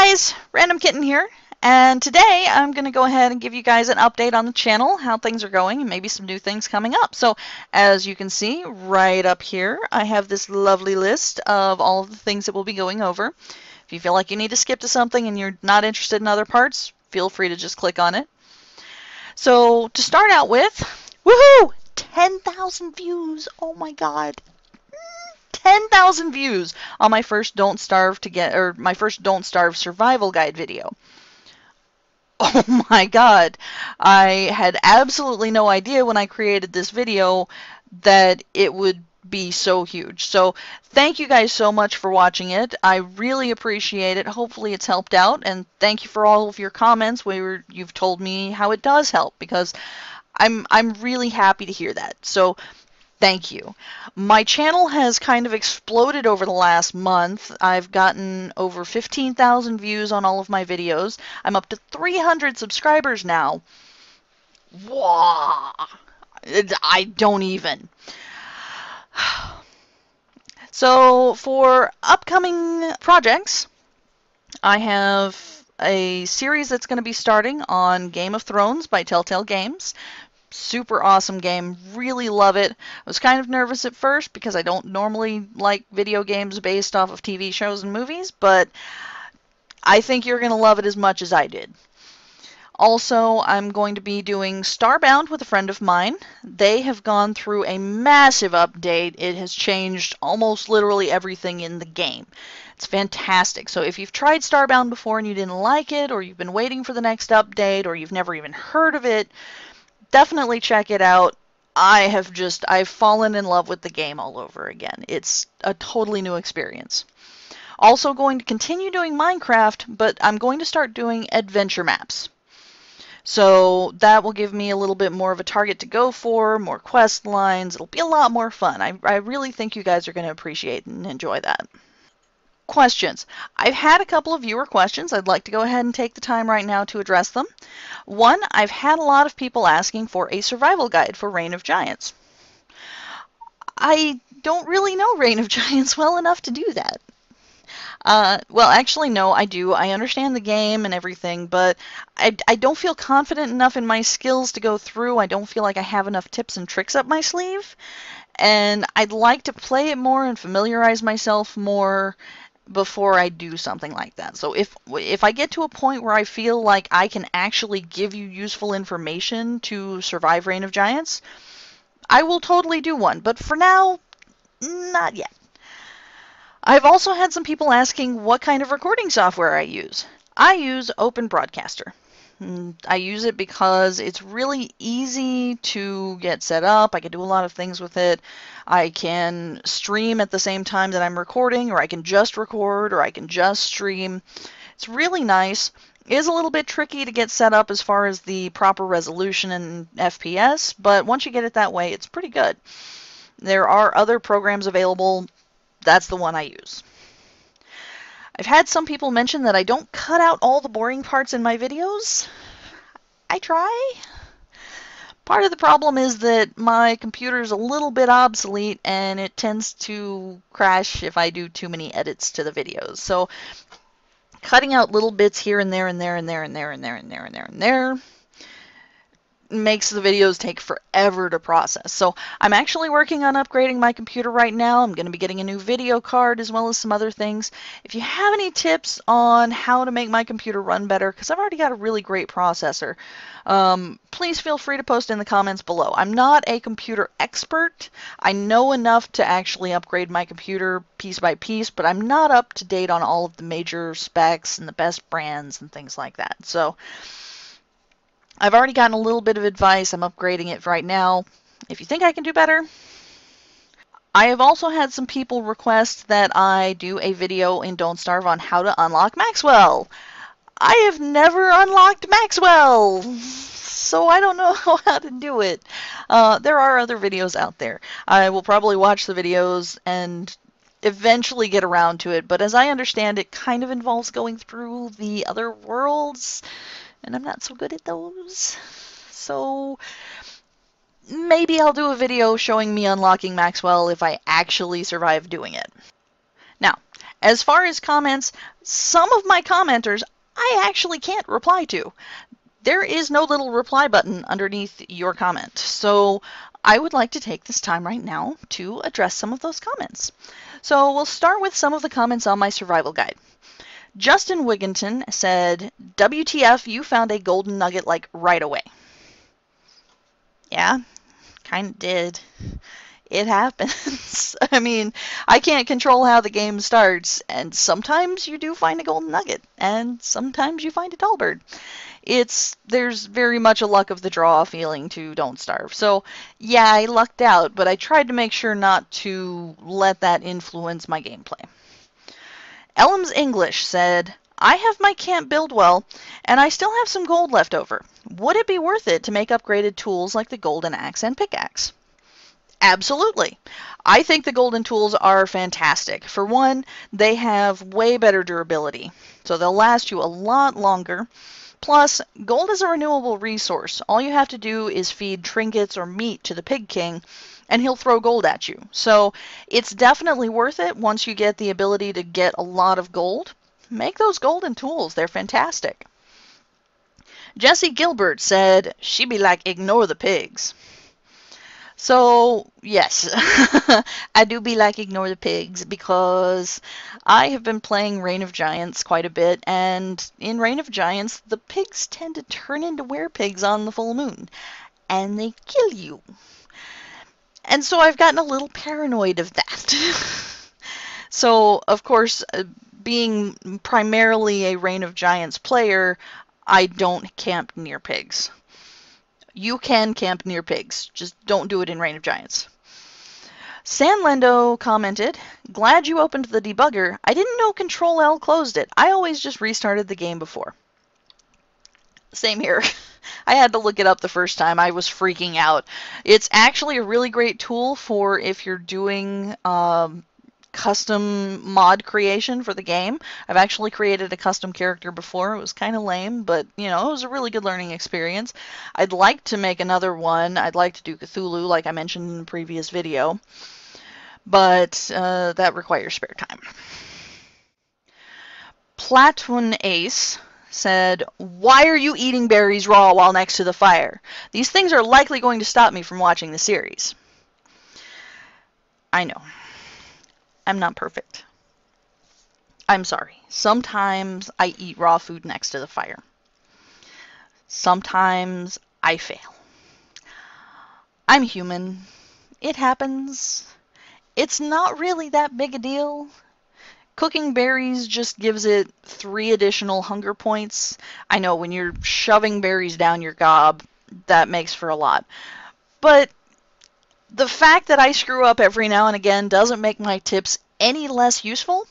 guys, Random Kitten here, and today I'm going to go ahead and give you guys an update on the channel, how things are going, and maybe some new things coming up. So, as you can see right up here, I have this lovely list of all of the things that we'll be going over. If you feel like you need to skip to something and you're not interested in other parts, feel free to just click on it. So, to start out with, woohoo! 10,000 views! Oh my god! 10,000 views on my first Don't Starve survival guide video. Oh my god. I had absolutely no idea when I created this video that it would be so huge. So thank you guys so much for watching it. I really appreciate it. Hopefully it's helped out, and thank you for all of your comments where you've told me how it does help, because I'm really happy to hear that. So thank you. My channel has kind of exploded over the last month. I've gotten over 15,000 views on all of my videos. I'm up to 300 subscribers now. Wow! I don't even. So for upcoming projects, I have a series that's going to be starting on Game of Thrones by Telltale Games. Super awesome game, really love it. I was kind of nervous at first because I don't normally like video games based off of TV shows and movies, but I think you're going to love it as much as I did. Also, I'm going to be doing Starbound with a friend of mine. They have gone through a massive update. It has changed almost literally everything in the game. It's fantastic. So if you've tried Starbound before and you didn't like it, or you've been waiting for the next update, or you've never even heard of it, definitely check it out. I've fallen in love with the game all over again. It's a totally new experience. Also going to continue doing Minecraft, but I'm going to start doing adventure maps. So that will give me a little bit more of a target to go for, more quest lines. It'll be a lot more fun. I really think you guys are going to appreciate and enjoy that. Questions. I've had a couple of viewer questions. I'd like to go ahead and take the time right now to address them. One, I've had a lot of people asking for a survival guide for Reign of Giants. I don't really know Reign of Giants well enough to do that. Well, actually, no, I do. I understand the game and everything, but I don't feel confident enough in my skills to go through. I don't feel like I have enough tips and tricks up my sleeve. And I'd like to play it more and familiarize myself more before I do something like that. So if I get to a point where I feel like I can actually give you useful information to survive Reign of Giants, I will totally do one. But for now, not yet. I've also had some people asking what kind of recording software I use. I use Open Broadcaster. I use it because it's really easy to get set up. I can do a lot of things with it. I can stream at the same time that I'm recording, or I can just record, or I can just stream. It's really nice. It is a little bit tricky to get set up as far as the proper resolution and FPS, but once you get it that way, it's pretty good. There are other programs available. That's the one I use. I've had some people mention that I don't cut out all the boring parts in my videos. I try. Part of the problem is that my computer is a little bit obsolete and it tends to crash if I do too many edits to the videos. So cutting out little bits here and there and there and there and there and there and there and there and there makes the videos take forever to process. So I'm actually working on upgrading my computer right now. I'm going to be getting a new video card as well as some other things. If you have any tips on how to make my computer run better, because I've already got a really great processor, please feel free to post in the comments below. I'm not a computer expert. I know enough to actually upgrade my computer piece by piece, but I'm not up to date on all of the major specs and the best brands and things like that. So I've already gotten a little bit of advice. I'm upgrading it right now. If you think I can do better. I have also had some people request that I do a video in Don't Starve on how to unlock Maxwell. I have never unlocked Maxwell, so I don't know how to do it. There are other videos out there. I will probably watch the videos and eventually get around to it, but as I understand it, kind of involves going through the other worlds, and I'm not so good at those. So maybe I'll do a video showing me unlocking Maxwell if I actually survive doing it. Now, As far as comments, some of my commenters I actually can't reply to. There is no little reply button underneath your comment. So I would like to take this time right now to address some of those comments. So we'll start with some of the comments on my survival guide. Justin Wigginton said, WTF, you found a golden nugget like right away. Yeah, kind of did. It happens. I mean, I can't control how the game starts, and sometimes you do find a golden nugget, and sometimes you find a tall bird. There's very much a luck of the draw feeling to Don't Starve. So, yeah, I lucked out, but I tried to make sure not to let that influence my gameplay. Elm's English said, I have my camp build well, and I still have some gold left over. Would it be worth it to make upgraded tools like the golden axe and pickaxe? Absolutely. I think the golden tools are fantastic. For one, they have way better durability, so they'll last you a lot longer. Plus, gold is a renewable resource. All you have to do is feed trinkets or meat to the Pig King, and he'll throw gold at you. So it's definitely worth it once you get the ability to get a lot of gold. Make those golden tools. They're fantastic. Jessie Gilbert said, she be like, ignore the pigs. So, yes, I do be like ignore the pigs because I have been playing Reign of Giants quite a bit, and in Reign of Giants, the pigs tend to turn into werepigs on the full moon, and they kill you. And so I've gotten a little paranoid of that. So, of course, being primarily a Reign of Giants player, I don't camp near pigs. You can camp near pigs, just don't do it in Reign of Giants. Sanlendo commented, glad you opened the debugger. I didn't know Control-L closed it. I always just restarted the game before. Same here. I had to look it up the first time. I was freaking out. It's actually a really great tool for if you're doing custom mod creation for the game. I've actually created a custom character before. It was kind of lame, but you know, it was a really good learning experience. I'd like to make another one. I'd like to do Cthulhu like I mentioned in the previous video, but that requires spare time. Platoon Ace said, why are you eating berries raw while next to the fire? These things are likely going to stop me from watching the series. I know. I'm not perfect. I'm sorry. Sometimes I eat raw food next to the fire. Sometimes I fail. I'm human. It happens. It's not really that big a deal. Cooking berries just gives it 3 additional hunger points. I know when you're shoving berries down your gob, that makes for a lot. But the fact that I screw up every now and again doesn't make my tips any less useful.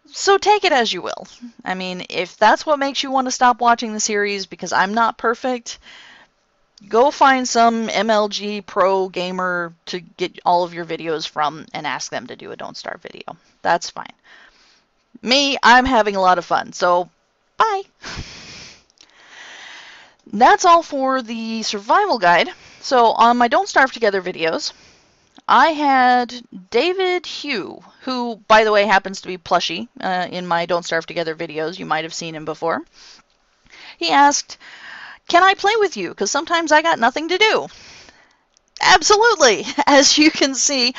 So take it as you will. I mean, if that's what makes you want to stop watching the series because I'm not perfect, go find some MLG pro gamer to get all of your videos from and ask them to do a Don't Starve video. That's fine. Me, I'm having a lot of fun, so bye. That's all for the survival guide. So on my Don't Starve Together videos, I had David Hugh, who, by the way, happens to be Plushie in my Don't Starve Together videos. You might have seen him before. He asked, can I play with you? Because sometimes I got nothing to do. Absolutely! As you can see,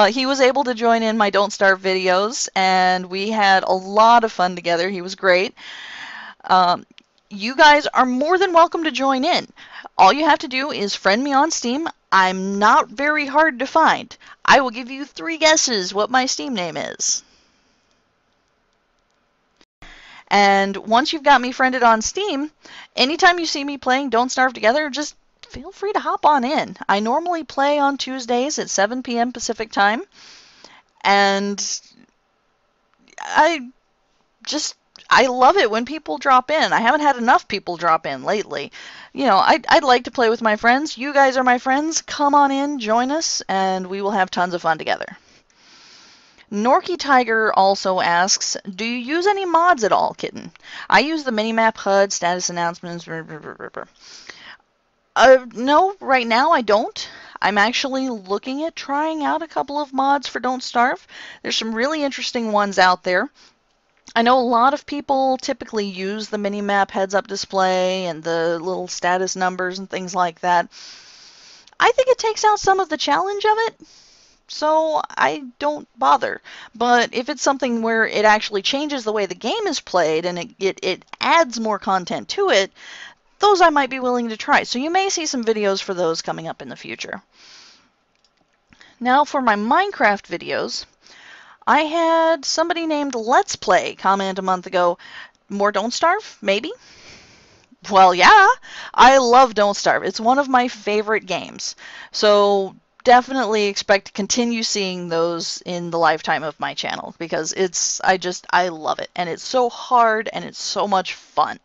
he was able to join in my Don't Starve videos, and we had a lot of fun together. He was great. You guys are more than welcome to join in. All you have to do is friend me on Steam. I'm not very hard to find. I will give you 3 guesses what my Steam name is. And once you've got me friended on Steam, anytime you see me playing Don't Starve Together, just feel free to hop on in. I normally play on Tuesdays at 7 p.m. Pacific time, and I love it when people drop in. I haven't had enough people drop in lately. You know, I'd like to play with my friends. You guys are my friends. Come on in, join us, and we will have tons of fun together. Norky Tiger also asks, do you use any mods at all, Kitten? I use the Minimap HUD, status announcements, No, right now I don't. I'm actually looking at trying out a couple of mods for Don't Starve. There's some really interesting ones out there. I know a lot of people typically use the minimap heads-up display and the little status numbers and things like that. I think it takes out some of the challenge of it, so I don't bother. But if it's something where it actually changes the way the game is played and it adds more content to it, those I might be willing to try. So you may see some videos for those coming up in the future. Now for my Minecraft videos, I had somebody named Let's Play comment a month ago, more Don't Starve, maybe? Well, yeah, I love Don't Starve. It's one of my favorite games. So definitely expect to continue seeing those in the lifetime of my channel because I love it. And it's so hard and it's so much fun.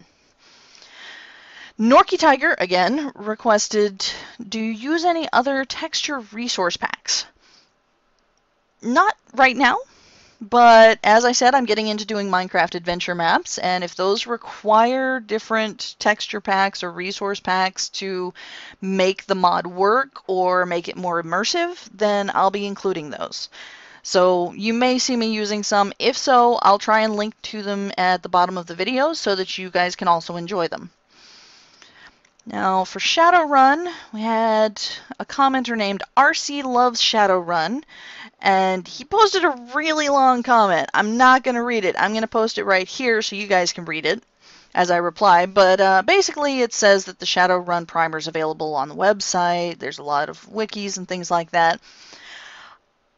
Norky Tiger, again, requested, do you use any other texture resource packs? Not right now. But as I said, I'm getting into doing Minecraft adventure maps, and if those require different texture packs or resource packs to make the mod work or make it more immersive, then I'll be including those. So you may see me using some. If so, I'll try and link to them at the bottom of the video so that you guys can also enjoy them. Now for Shadowrun, we had a commenter named RC Loves Shadowrun, and he posted a really long comment. I'm not going to read it. I'm going to post it right here so you guys can read it as I reply. But basically it says that the Shadowrun primer is available on the website. There's a lot of wikis and things like that.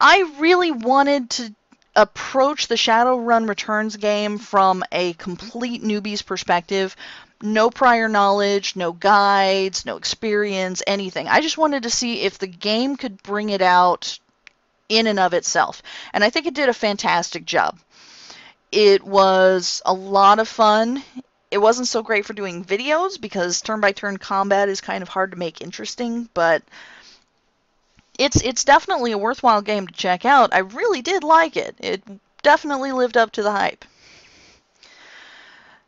I really wanted to approach the Shadowrun Returns game from a complete newbie's perspective. No prior knowledge, no guides, no experience, anything. I just wanted to see if the game could bring it out in and of itself. And I think it did a fantastic job. It was a lot of fun. It wasn't so great for doing videos because turn-by-turn combat is kind of hard to make interesting, but it's definitely a worthwhile game to check out. I really did like it. It definitely lived up to the hype.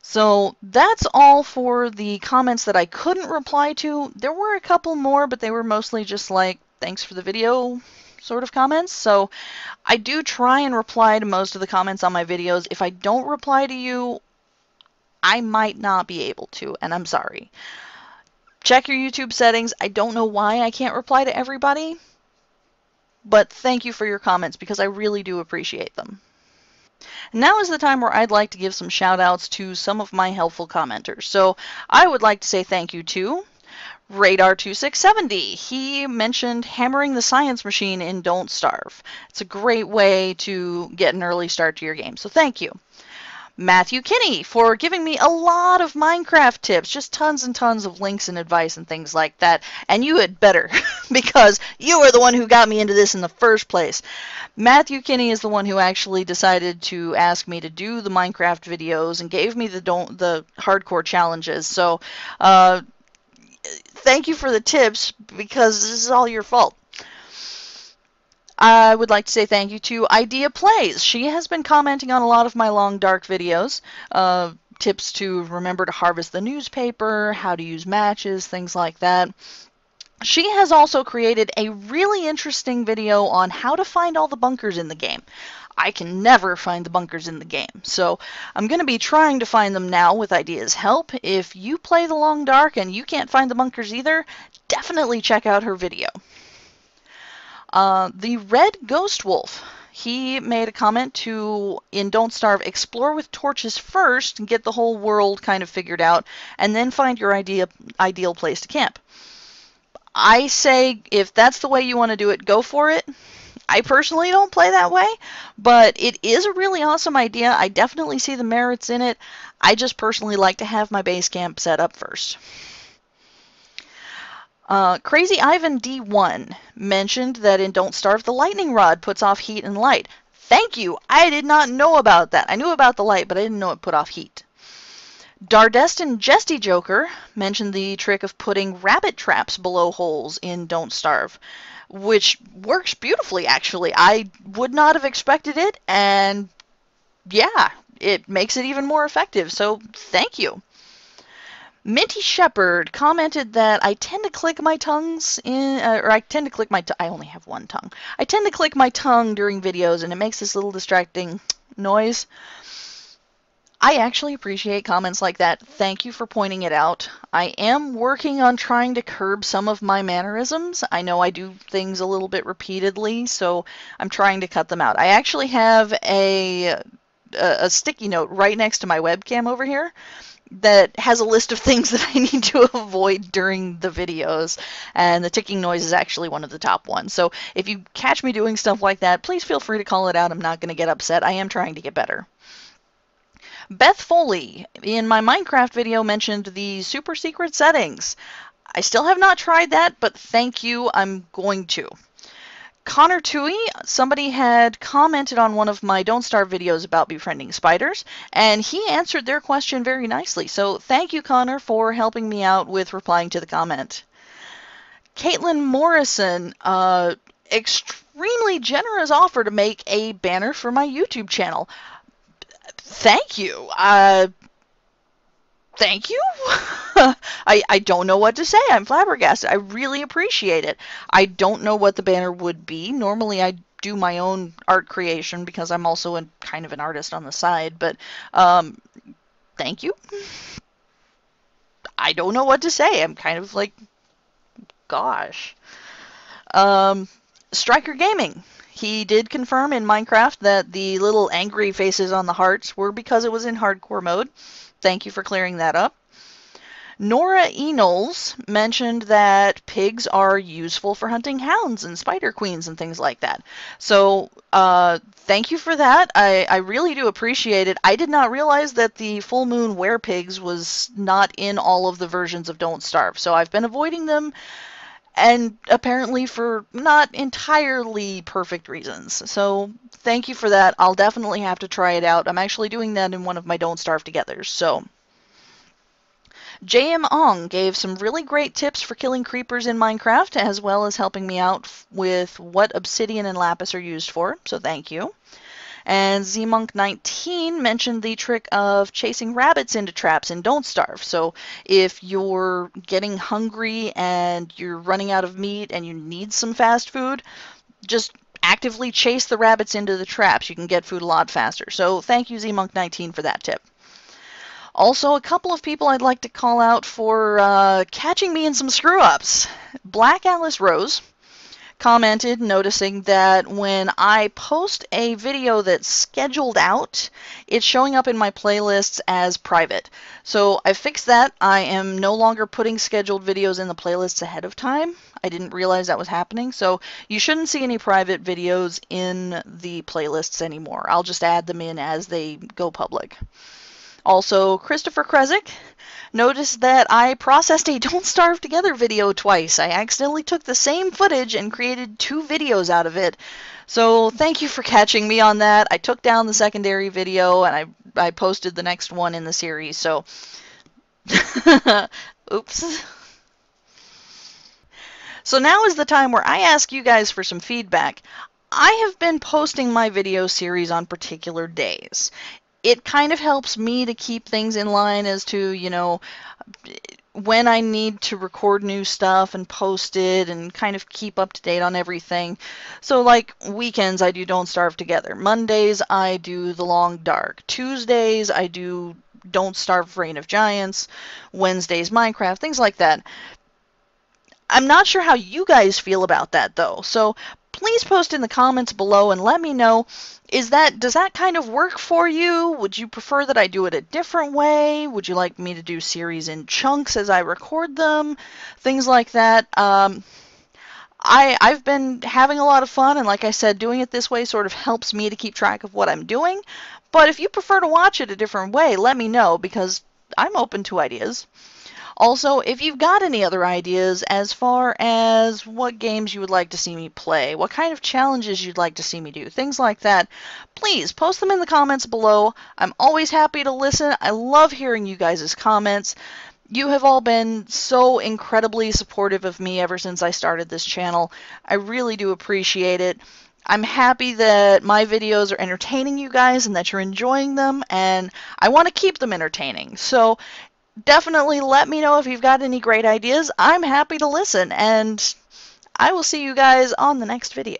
So that's all for the comments that I couldn't reply to. There were a couple more, but they were mostly just like, thanks for the video sort of comments. So I do try and reply to most of the comments on my videos. If I don't reply to you, I might not be able to, and I'm sorry. Check your YouTube settings. I don't know why I can't reply to everybody, but thank you for your comments because I really do appreciate them. Now is the time where I'd like to give some shout outs to some of my helpful commenters. So I would like to say thank you to Radar2670. He mentioned hammering the science machine in Don't Starve. It's a great way to get an early start to your game, so thank you. Matthew Kinney for giving me a lot of Minecraft tips, just tons and tons of links and advice and things like that. And you had better, because you are the one who got me into this in the first place. Matthew Kinney is the one who actually decided to ask me to do the Minecraft videos and gave me the hardcore challenges. So thank you for the tips, because this is all your fault. I would like to say thank you to Idea Plays. She has been commenting on a lot of my long dark videos. Tips to remember to harvest the newspaper, how to use matches, things like that. She has also created a really interesting video on how to find all the bunkers in the game. I can never find the bunkers in the game, so I'm going to be trying to find them now with Idea's help. If you play the long dark and you can't find the bunkers either, definitely check out her video. The Red Ghost Wolf, he made a comment to, in Don't Starve, explore with torches first and get the whole world kind of figured out, and then find your ideal place to camp. I say, if that's the way you want to do it, go for it. I personally don't play that way, but it is a really awesome idea. I definitely see the merits in it. I just personally like to have my base camp set up first. Crazy Ivan D1 mentioned that in Don't Starve, the lightning rod puts off heat and light. Thank you! I did not know about that. I knew about the light, but I didn't know it put off heat. Dardestin Jesty Joker mentioned the trick of putting rabbit traps below holes in Don't Starve, which works beautifully, actually. I would not have expected it, and yeah, it makes it even more effective, so thank you. Minty Shepherd commented that I tend to click my tongues in, or I tend to click my, I only have one tongue. I tend to click my tongue during videos and it makes this little distracting noise. I actually appreciate comments like that. Thank you for pointing it out. I am working on trying to curb some of my mannerisms. I know I do things a little bit repeatedly, so I'm trying to cut them out. I actually have a sticky note right next to my webcam over here that has a list of things that I need to avoid during the videos, and the ticking noise is actually one of the top ones. So if you catch me doing stuff like that, please feel free to call it out. I'm not going to get upset. I am trying to get better. Beth Foley, in my Minecraft video, mentioned the super secret settings. I still have not tried that, but thank you, I'm going to. Connor Tui, somebody had commented on one of my Don't Starve videos about befriending spiders, and he answered their question very nicely. So thank you, Connor, for helping me out with replying to the comment. Caitlin Morrison, extremely generous offer to make a banner for my YouTube channel. Thank you. Thank you. I don't know what to say. I'm flabbergasted. I really appreciate it. I don't know what the banner would be. Normally I do my own art creation because I'm also kind of an artist on the side, but thank you. I don't know what to say. I'm kind of like, gosh. Striker Gaming. He did confirm in Minecraft that the little angry faces on the hearts were because it was in hardcore mode. Thank you for clearing that up. Nora Knowles mentioned that pigs are useful for hunting hounds and spider queens and things like that. So thank you for that. I really do appreciate it. I did not realize that the full moon werepigs was not in all of the versions of Don't Starve, so I've been avoiding them, and apparently for not entirely perfect reasons. So thank you for that. I'll definitely have to try it out. I'm actually doing that in one of my Don't Starve togethers. So JM Ong gave some really great tips for killing creepers in Minecraft, as well as helping me out with what obsidian and lapis are used for. So thank you. And ZMonk19 mentioned the trick of chasing rabbits into traps in Don't Starve. So if you're getting hungry and you're running out of meat and you need some fast food, just actively chase the rabbits into the traps. You can get food a lot faster. So thank you, ZMonk19, for that tip. Also, a couple of people I'd like to call out for catching me in some screw-ups. Black Alice Rose commented noticing that when I post a video that's scheduled out, it's showing up in my playlists as private. So I fixed that. I am no longer putting scheduled videos in the playlists ahead of time. I didn't realize that was happening, so you shouldn't see any private videos in the playlists anymore. I'll just add them in as they go public. Also, Christopher Kresick noticed that I processed a Don't Starve Together video twice. I accidentally took the same footage and created 2 videos out of it. So thank you for catching me on that. I took down the secondary video and I posted the next one in the series. So, oops. So now is the time where I ask you guys for some feedback. I have been posting my video series on particular days. It kind of helps me to keep things in line as to, you know, when I need to record new stuff and post it and kind of keep up to date on everything. So like weekends I do Don't Starve Together. Mondays I do The Long Dark. Tuesdays I do Don't Starve Reign of Giants. Wednesdays Minecraft, things like that. I'm not sure how you guys feel about that though. So please post in the comments below and let me know, does that kind of work for you? Would you prefer that I do it a different way? Would you like me to do series in chunks as I record them? Things like that. I've been having a lot of fun, and like I said, doing it this way sort of helps me to keep track of what I'm doing. But if you prefer to watch it a different way, let me know, because I'm open to ideas. Also, if you've got any other ideas as far as what games you would like to see me play, what kind of challenges you'd like to see me do, things like that, please post them in the comments below. I'm always happy to listen. I love hearing you guys' comments. You have all been so incredibly supportive of me ever since I started this channel. I really do appreciate it. I'm happy that my videos are entertaining you guys and that you're enjoying them, and I want to keep them entertaining. So definitely let me know if you've got any great ideas. I'm happy to listen, and I will see you guys on the next video.